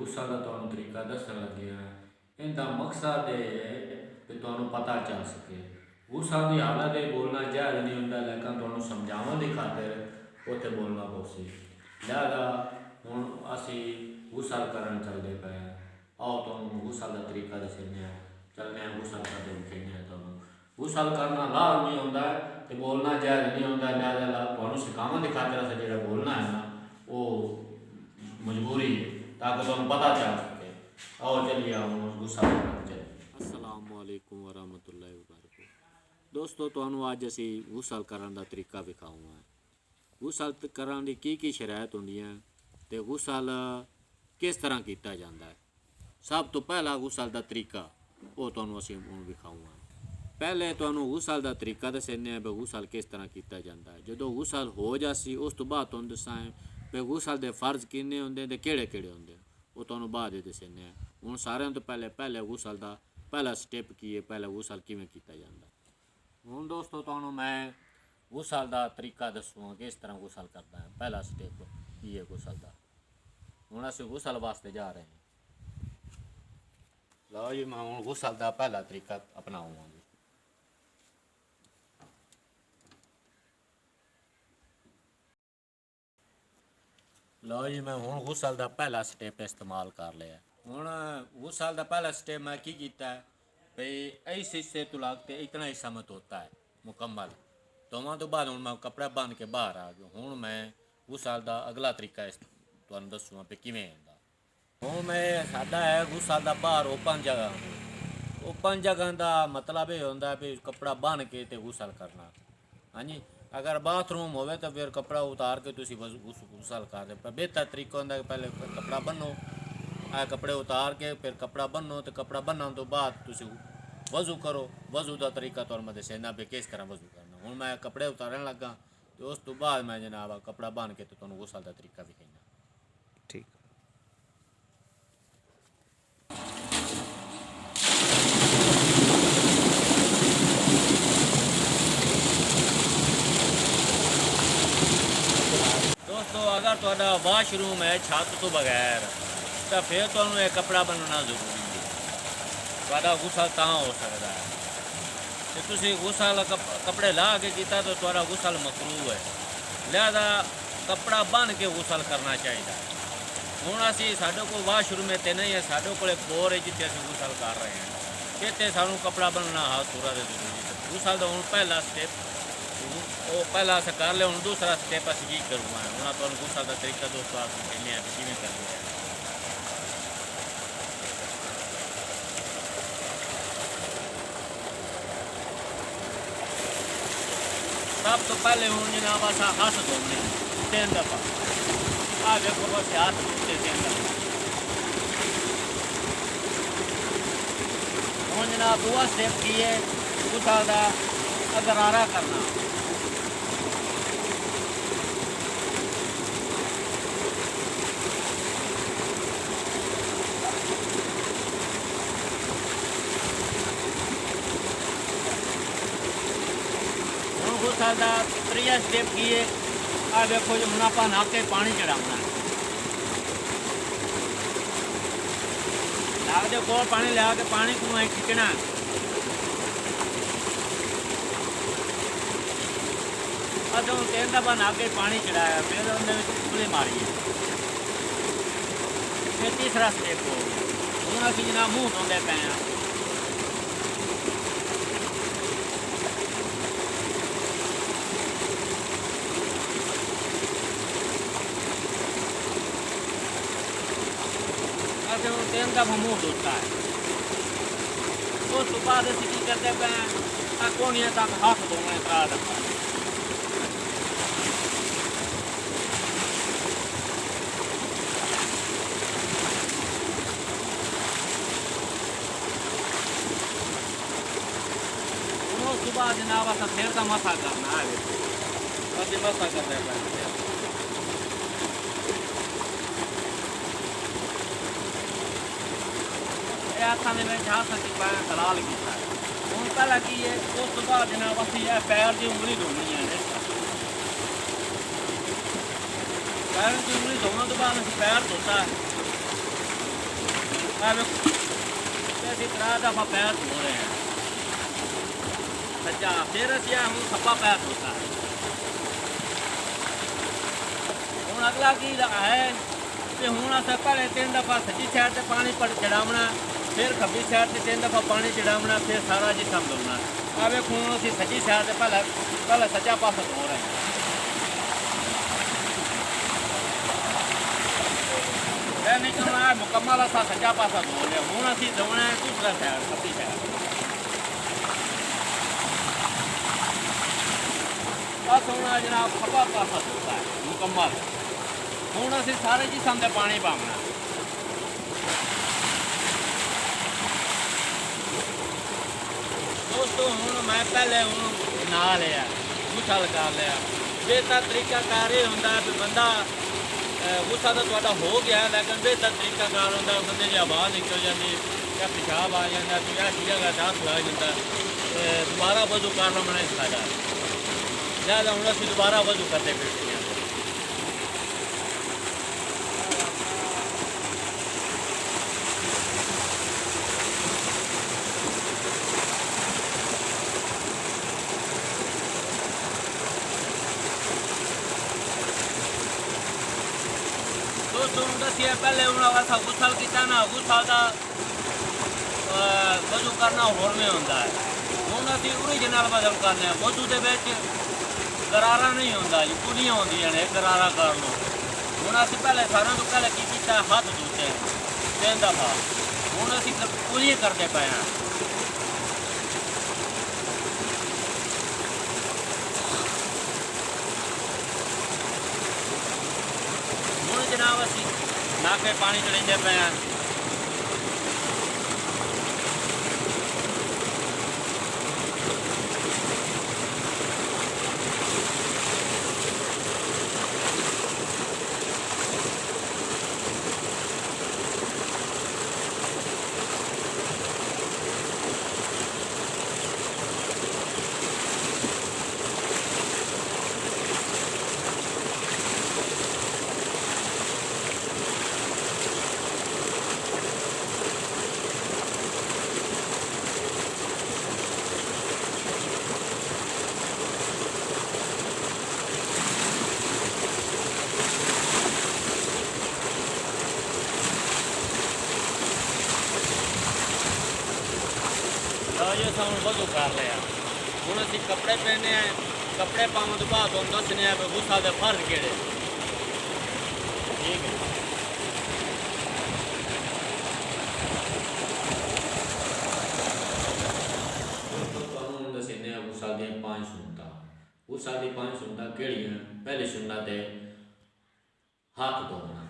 गुस्सा का तुहानू तरीका दसन लगे हैं। इनका मकसद ये है कि तुहानू पता चल सके। गुस्सा की हालत ये बोलना जायज़ नहीं होंदा, लेकिन तुहानू समझावन की खातिर उत्थे बोलना पौसी। लिहाजा हुण असी गुस्सा करन चलते पे हैं। आओ तुहानू गुस्सा का तरीका दसने हैं, चलने हैं गुस्सा करते दिखने हैं तुहानू। गुस्सा करना लाजमी होंदा है तो बोलना जायज़ नहीं होंदा। लिहाजा तुहानू सिखावन की खातिर असें जिहड़ा बोलना है ना वो मजबूरी है, ताकि तुहानू पता चल सके। आओ चलिए हम गुस्सा करना चलिए। अस्सलामु अलैकुम वरहमतुल्लाहि वबरकातुहू। दोस्तों तुहानू अज असी गुस्सा करन दा तरीका विखाऊंगा। गुस्सा करन दी की शरायत होंदियां ते गुस्सा किस तरह किया जाता है। सब तो पहला गुस्सा का तरीका वो तुहानू असी हुण विखाऊंगा। पहले तुहानू गुस्सा का तरीका दसने भी गुस्सा किस तरह किया जाता है। जो गुस्सा हो जासी उस तो बाद तुहानू दसां भी गुस्सा के फर्ज किन्ने होंदे ते केड़े केड़े होंदे, वो तुहानू बाद दसने। हुण सारिਆਂ तो पहले गुस्सा का पहला स्टेप की है, पहला गुस्सा किवें किया जाता। हुण दोस्तों तुहानू मैं गुस्सा का तरीका दसूँगा किस तरह गुस्सा करता है। पहला स्टेप की है गुस्सा का। हुण असीं गुस्सा वास्ते जा रहे हैं। लो जी मैं हुण गुस्सा का पहला तरीका अपनाऊँगा। लो जी मैं हुण गुस्सा का पहला स्टेप इस्तेमाल कर लिया। हुण गुस्सा का पहला स्टेप मैं की कीता है भाई इस हिस्से तो लगते इतना हिस्सा मत होता है मुकम्मल। दोवां तो बाद हुण मैं कपड़ा बन के बाहर आ गया। हुण मैं गुस्सा का अगला तरीका तुहानू दसूँगा भी किवें होंदा। हुण मैं साडा है गुस्सा का बाहर ओपन जगह। ओपन जगह का मतलब ये होंदा भी कपड़ा बन के ते गुस्सा करना। हाँ जी, अगर बाथरूम हो तो फिर कपड़ा उतार के तुसी गुस्सा कर दे। पर बेहतर तरीका होंदा कि पहले कपड़ा बन्नो, कपड़े उतार के फिर कपड़ा बन्नो तो कपड़ा बन्नण तो बाद तुसी वज़ू करो। वज़ू का तरीका तुहानू मैं दसना भी किस तरह वज़ू करना। हुण मैं कपड़े उतारन लगा तो उस तो बाद मैं जनाब कपड़ा बन के तो तुहानू गुस्सा का तरीका दिखाना। ठीक। दोस्तों अगर तुहाडा वाशरूम है छत तो बगैर तो फिर तुहानू एक कपड़ा बनना जरूरी है। तुहाडा गुस्सा तां हो सकता है कि तुसी गुस्सा कपड़े ला के किया तो तुहाडा गुस्सा मकरूह है। लिहाजा कपड़ा बन के गुस्सा करना चाहिए। हुण असीं साडे कोल वाशरूम इत्थे नहीं है, साडे कोल एक बोर है जिथे असीं गुस्सा कर रहे हैं। इत्थे सानू कपड़ा बनना हर सूरत जरूरी है। गुस्सा का हुण पहला स्टेप वो पहला अस कर लिया। हुण दूसरा स्टेप असीं की करूँगा। हुण तुहानू गुस्सा का तरीका दोस्तों अस कहने हैं किवें करना है। सब तो पहले हुण जनाब अस हत्थ धोने 3 दफ़ा। आ देखो बस हाथ धोते 3 दफ़ा। हुण जनाब दूआ स्टेप की है गुस्सा का गरारा करना। गुस्सा का त्रीया स्टेप की है आ देखो जो मुनाफा नाके पानी चढ़ाना है। नाक के कोल पानी लिया के पानी को वहीं खिंचना है। अच्छा हूँ 3 दफ़ा नाके पानी चढ़ाया फिर उन्हें उंगली मारी है। फिर तीसरा स्टेप हो गया। हूँ असीं जनाब मूँह धोंदे पे हैं। ऐसे 3 दफ़ा मुँह धोता है। उस तो बाद असीं की करते पे हैं कोनिया तक हाथ धोने 3 दफ़ा। उस बाद जनाब अस सिर का मसा करना है। असीं मसा करते पे हत्थां दे विच हत्थ असीं दलाल कीता है। हुण पहला की है उस तो बाद जनाब असीं पैर की उंगली धोनी है। पैर की उंगली धोने तो बाद असीं पैर धोता है। ਅਸੀਂ 3 ਦਫਾ ਪੈਰ ਧੋ ਰਹੇ हैं सज्जा, फिर ਅਸੀਂ ਹੁਣ ਖੱਬਾ ਪੈਰ ਧੋਤਾ है। ਹੁਣ अगला की है कि हूँ अस पहले 3 दफा सज्जी साइड से पानी चढ़ावना, फिर खब्बी साइड से 3 दफा पानी चढ़ावना, फिर सारा जिसम धोना। आ वेखो हूँ असी सज्जी साइड से पहले सज्जा पासा धो रहे हैं। नहीं करना है मुकम्मल असा सज्जा पासा धो लिया। हूँ असी धोना है दूसरा साइड, खब्बी साइड। बस हूँ जनाब खब्बा पासा धोता है मुकम्मल। हूँ असी सारे जिसम से पानी पावना। दोस्तों हूँ मैं पहले हूँ नहा लिया, गुस्सा लगा लिया। बेहतर तरीका कार ये होंगे भी बंदा गुस्सा तो थोड़ा हो गया, लेकिन बेहतर तरीका कार होंगे बंदे की आवाज़ निकल जाती या पेशाब आ जाता, तो यह चीज़ों का दस लग जाता, दोबारा वजू करना मैंने सिखाया। लिहाजा हूँ असी दोबारा वजू करते फिरते हैं। दोस्तों दसिए पहले उन्होंने गुसल किया ना, गुसल का वजू करना होर में होंगे है। हूँ असी ओरिजिनल बदल करने वजू के गरारा नहीं होंगे, कुलियाँ होंदियां ने गरारा कर लो। हूँ असी पहले सारे तो पहले की किया हाथ धोते हैं 3 दफा। हूँ असी कुली करते पे हैं। हूँ जनाब असी नाके पानी चढ़ाते पे हैं। ये हम वजू कर लिया। हूँ असी कपड़े पहने हैं, कपड़े पाने तो बाद हम दसने भी गुस्सा के फर्ज केड़े। ठीक है दसने गुस्सा दी 5 सुनता। गुस्सा दी 5 सुनता केड़ियां? पहली सुनना ते हाथ धोना,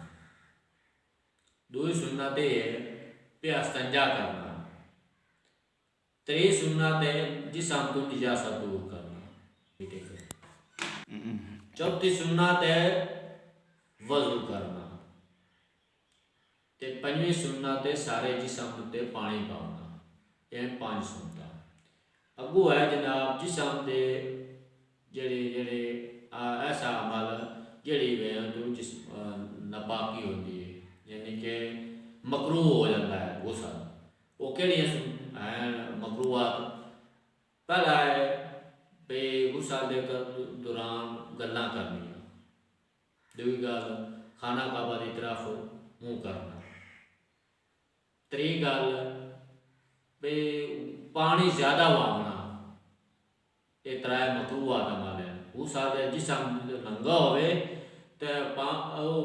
दूई सुनना ते प्यास्तंजा करना, 3 सुनना ते जिसम तो निजासा दूर करना, चौथी सुनना ते वजू करना, ते 5वीं सुनना ते सारे जिसम ते पानी पाना। यह 5 सुनता। अगू है जनाब जिसम के जेड़े जेड़े ऐसा अमल जड़ी वे तो जिस नापाकी होती है, यानी कि मकरू हो जाता है गुस्सा। वो केड़ियां मकरूआत? पहला है बे गुस्सा के दौरान गल्लां करनियां, दूई गल खाना काबा की तरफ मुँह करना, 3 गल बे पानी ज़्यादा वागना। ये 3 मकरूआत अमल है। गुस्सा के जिसम नंगा होवे तो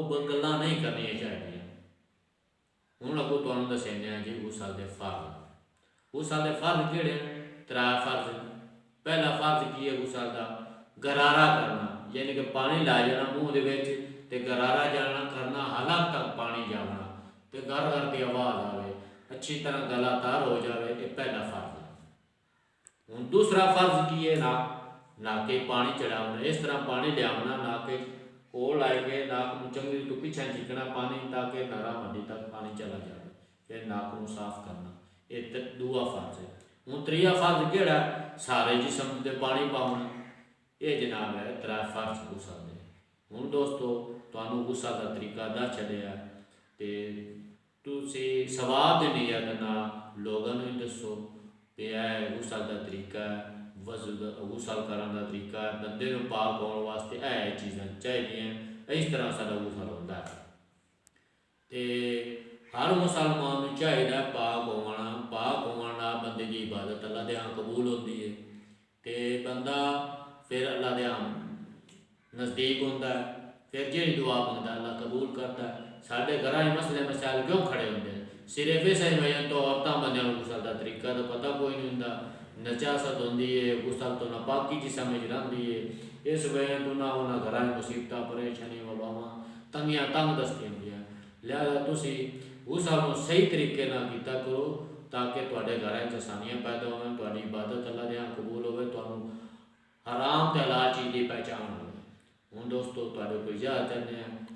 गल्लां नहीं करनियां चाहिए। हूँ अगू तुहानूं दस्सने जी गुस्सा के फर्ज। गुस्सा के फर्ज केड़े? 3 फर्ज। पहला फर्ज की है गुस्सा का? गरारा करना, यानी कि पानी ला जाना मूँह दे विच ते गरारा जाना करना, हलक तक पानी जाना ते गर गर की आवाज़ आवे, अच्छी तरह गला तार हो जाए। ये पहला फर्ज है। हूँ दूसरा फर्ज की है? नाके पानी चढ़ावना। इस तरह पानी लियावना नाके कोल आए के नाक में चंगी तो पीछे छिकना पानी ताकि नारा मंडी तक पानी चला जाए, फिर नाक को साफ करना। ये दूआ फर्ज है। हूँ 3 फर्ज केड़ा? सारे जिसम से पानी पावना। ये जनाब है 3 फर्ज गुस्सा दे। हूँ दोस्तों तुहानूं गुस्सा का तरीका दस छड्या ते ਤੁਸੀਂ ਸਵਾਬ ਦੀ ਨੀਅਤ ਨਾਲ ਲੋਕਾਂ ਨੂੰ ਵੀ ਦੱਸੋ ਵੀ ਇਹ ਗੁਸਲ ਦਾ ਤਰੀਕਾ ਹੈ, ਵਜ਼ੂ ਦਾ ਗੁਸਲ ਕਰਨ ਦਾ ਤਰੀਕਾ ਹੈ, ਬੰਦੇ ਨੂੰ ਪਾਕ ਹੋਣ ਵਾਸਤੇ ਇਹ ਚੀਜ਼ਾਂ ਚਾਹੀਦੀਆਂ, ਇਸ ਤਰ੍ਹਾਂ ਸਾਡਾ ਗੁਸਲ ਹੁੰਦਾ ਹੈ। ਤੇ ਹਰ ਮੁਸਲਮਾਨ ਨੂੰ ਚਾਹੀਦਾ ਪਾਕ ਹੋਣਾ, ਪਾਕ ਹੋਣ ਨਾਲ ਬੰਦੇ ਦੀ ਇਬਾਦਤ ਅੱਲਾ ਦੇ यहाँ ਕਬੂਲ ਹੁੰਦੀ ਹੈ ਤੇ ਬੰਦਾ ਫਿਰ ਅੱਲਾ ਦੇ यहाँ नज़दीक होता है, फिर जी दुआ मंगता अल्लाह कबूल करता है। साढ़े घर मसले मसाइल क्यों खड़े होंगे, सिर्फ इस वजह तो औरतों बंद गुसल का तरीका तो पता कोई नहीं होंगे, नजासत होंगी है, गुसल तो नापाकी की समझ रही है, इस वजह तो ना उन्होंने घर मुसीबत परेशानी वबाव तंगियां तंग दस्ती होंगे। लिहाजा तुसी गुसल को सही तरीके ना किया करो ताकि तुहाडे घर आसानियां पैदा हो, तुहाडी इबादत अल्लाह दे यहाँ कबूल हो, तुहानू हराम ते हलाल चीज़ की पहचान हो। हूँ दोस्तों तुहाडे कोल इजाज़त चाहते हैं।